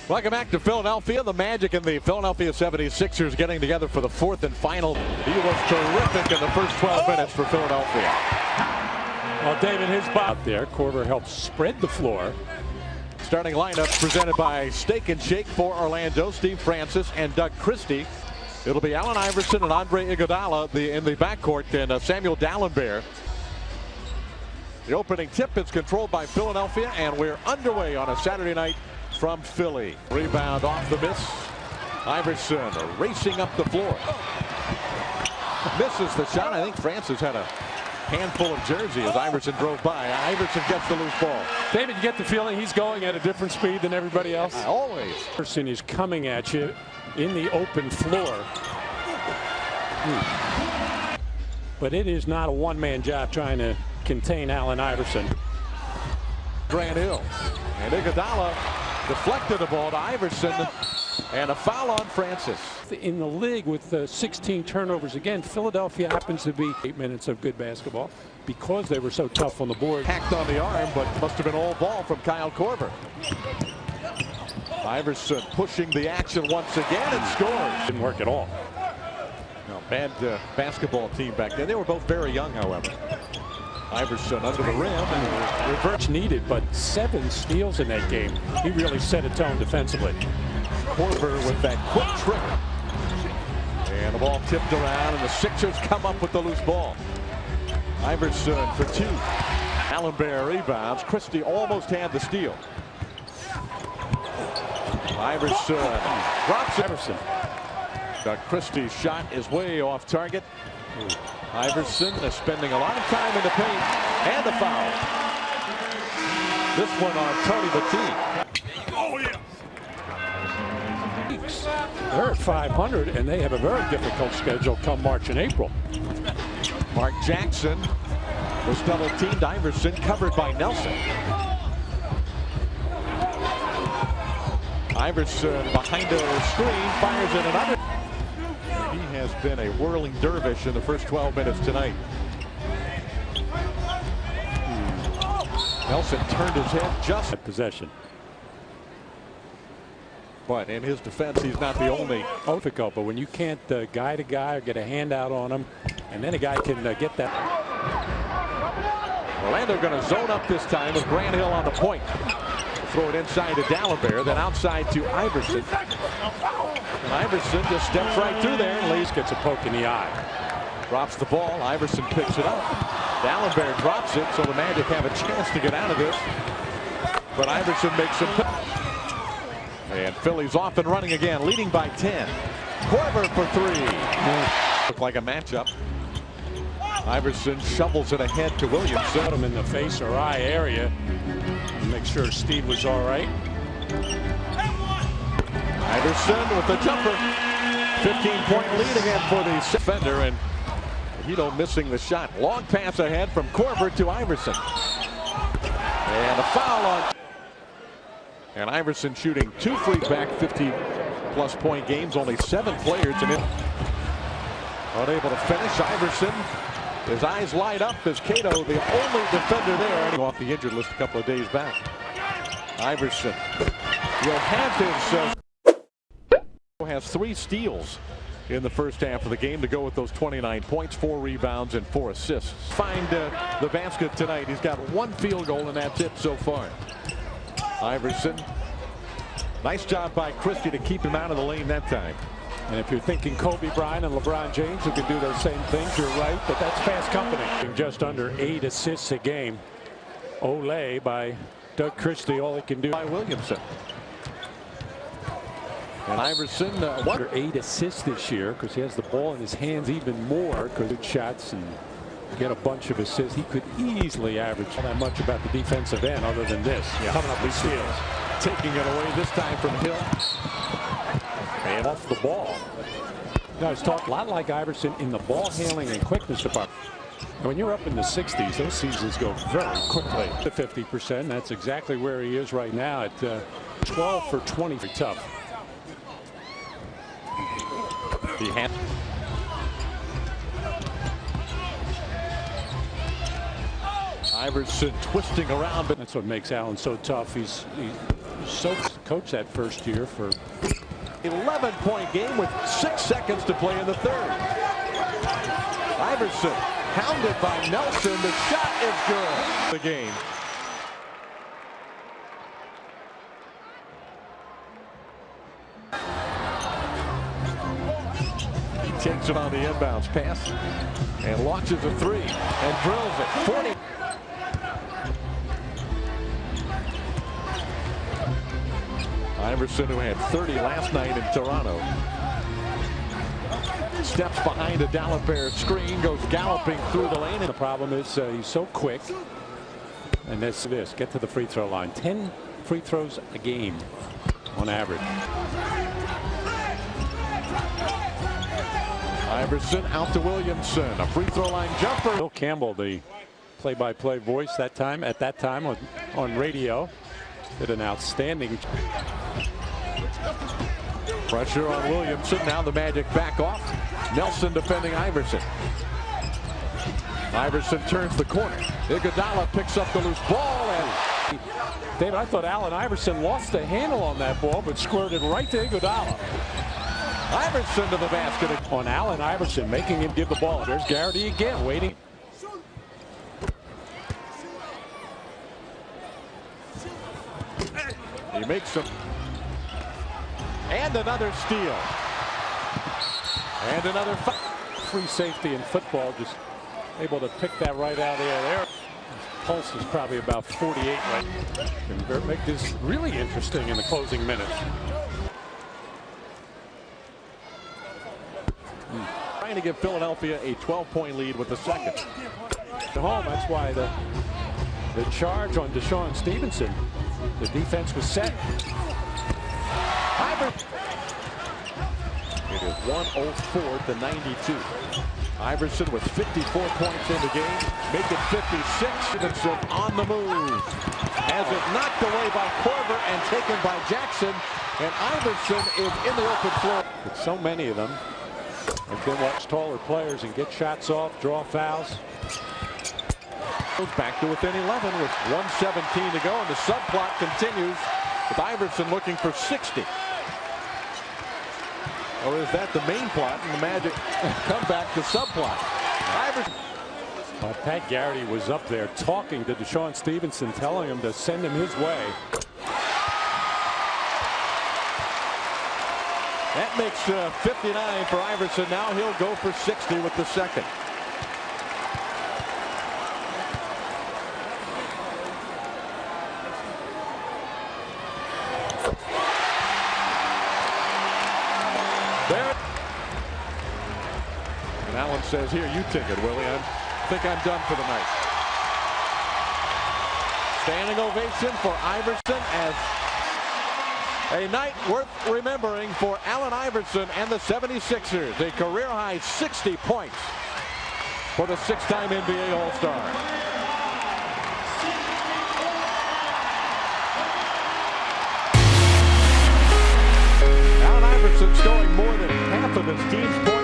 Welcome back to Philadelphia. The Magic and the Philadelphia 76ers getting together for the fourth and final. He was terrific in the first 12 minutes for Philadelphia. Well, David, his out there. Korver helps spread the floor. Starting lineup presented by Steak and Shake for Orlando. Steve Francis and Doug Christie. It'll be Allen Iverson and Andre Iguodala in the backcourt, and Samuel Dallenberg. The opening tip is controlled by Philadelphia, and we're underway on a Saturday night from Philly. Rebound off the miss. Iverson racing up the floor. Misses the shot. I think Francis had a handful of jersey as Iverson drove by. Iverson gets the loose ball. David, you get the feeling he's going at a different speed than everybody else? Always. Iverson is coming at you in the open floor. But it is not a one-man job trying to contain Allen Iverson. Grant Hill. And Iguodala deflected the ball to Iverson, and a foul on Francis. In the league with 16 turnovers again, Philadelphia happens to be 8 minutes of good basketball because they were so tough on the board. Hacked on the arm, but must have been all ball from Kyle Korver. Iverson pushing the action once again and scores. Didn't work at all. No, bad basketball team back then. They were both very young, however. Iverson under the rim and reverse needed, but 7 steals in that game. He really set a tone defensively. Korver with that quick trick. And the ball tipped around, and the Sixers come up with the loose ball. Iverson for 2. Dallenberg rebounds. Christie almost had the steal. Iverson drops it. Iverson. Christie's shot is way off target. Iverson is spending a lot of time in the paint, and the foul. This one on Tony Batiste. Oh yeah. They're at 500, and they have a very difficult schedule come March and April. Mark Jackson was double teamed. Iverson covered by Nelson. Iverson behind the screen fires in another. He has been a whirling dervish in the first 12 minutes tonight. Nelson turned his head just at possession. But in his defense, he's not the only. Difficult, but when you can't guide a guy or get a handout on him, and then a guy can get that. Orlando going to zone up this time with Grant Hill on the point. Throw it inside to Dallenberg, then outside to Iverson. And Iverson just steps right through there and Lees gets a poke in the eye. Drops the ball. Iverson picks it up. Dallenberg drops it, so the Magic have a chance to get out of this. But Iverson makes him. And Philly's off and running again, leading by 10. Korver for 3. Looked like a matchup. Iverson shovels it ahead to Williamson. Put him in the face or eye area. Make sure Steve was all right. Iverson with the jumper. 15-point lead again for the defender, and Hito missing the shot. Long pass ahead from Korver to Iverson. And a foul on. And Iverson shooting 2 free back 50-plus point games. Only 7 players in it. Unable to finish. Iverson. His eyes light up as Cato, the only defender there, off the injured list a couple of days back. Iverson will have his has 3 steals in the first half of the game to go with those 29 points, 4 rebounds, and 4 assists. Find the basket tonight. He's got 1 field goal, and that's it so far. Iverson, nice job by Christie to keep him out of the lane that time. And if you're thinking Kobe Bryant and LeBron James who can do those same things, you're right, but that's fast company. Just under 8 assists a game. Ole by Doug Christie, all he can do. By Williamson. And Iverson, under 8 assists this year because he has the ball in his hands even more because good shots and get a bunch of assists. He could easily average that much about the defensive end other than this. Yeah. Coming up with steals. Taking it away this time from Hill. And off the ball. Guys talk a lot like Iverson in the ball handling and quickness department. And when you're up in the 60s, those seasons go very quickly. To 50%, that's exactly where he is right now at 12 for 20. Tough. He had. Iverson twisting around, but that's what makes Allen so tough. He's so coach that first year for 11-point game with 6 seconds to play in the third. Iverson pounded by Nelson. The shot is good. The game. He takes it on the inbounds pass and launches a three and drills it. 40. Iverson, who had 30 last night in Toronto, steps behind a Dallas Bears screen, goes galloping through the lane. the problem is he's so quick. And this get to the free throw line. 10 free throws a game on average. Iverson out to Williamson, a free throw line jumper. Bill Campbell, the play-by-play voice at that time on radio, did an outstanding. Pressure on Williamson. Now the Magic back off. Nelson defending Iverson. Iverson turns the corner. Iguodala picks up the loose ball. And David, I thought Allen Iverson lost the handle on that ball, but squirted right to Iguodala. Iverson to the basket. On Allen Iverson, making him give the ball. There's Garrity again, waiting. He makes them. And another steal. And another free safety in football, just able to pick that right out of the air. His pulse is probably about 48 right. Can make this really interesting in the closing minutes. Trying to give Philadelphia a 12-point lead with the second. At home, that's why the charge on Deshaun Stevenson. The defense was set. It is 104 to 92. Iverson with 54 points in the game, make it 56. Stevenson on the move. Has it knocked away by Korver and taken by Jackson. And Iverson is in the open floor. With so many of them, have been watch taller players and get shots off, draw fouls. Goes back to within 11 with 1:17 to go, and the subplot continues with Iverson looking for 60. Or is that the main plot and the Magic come back to subplot? Iverson. Pat Garrity was up there talking to Deshaun Stevenson, telling him to send him his way. That makes 59 for Iverson. Now he'll go for 60 with the second. There. And Allen says, here, you take it, Willie. I think I'm done for the night. Standing ovation for Iverson as a night worth remembering for Allen Iverson and the 76ers. A career-high 60 points for the 6-time NBA All-Star. Allen Iverson scoring more than half of his team's points.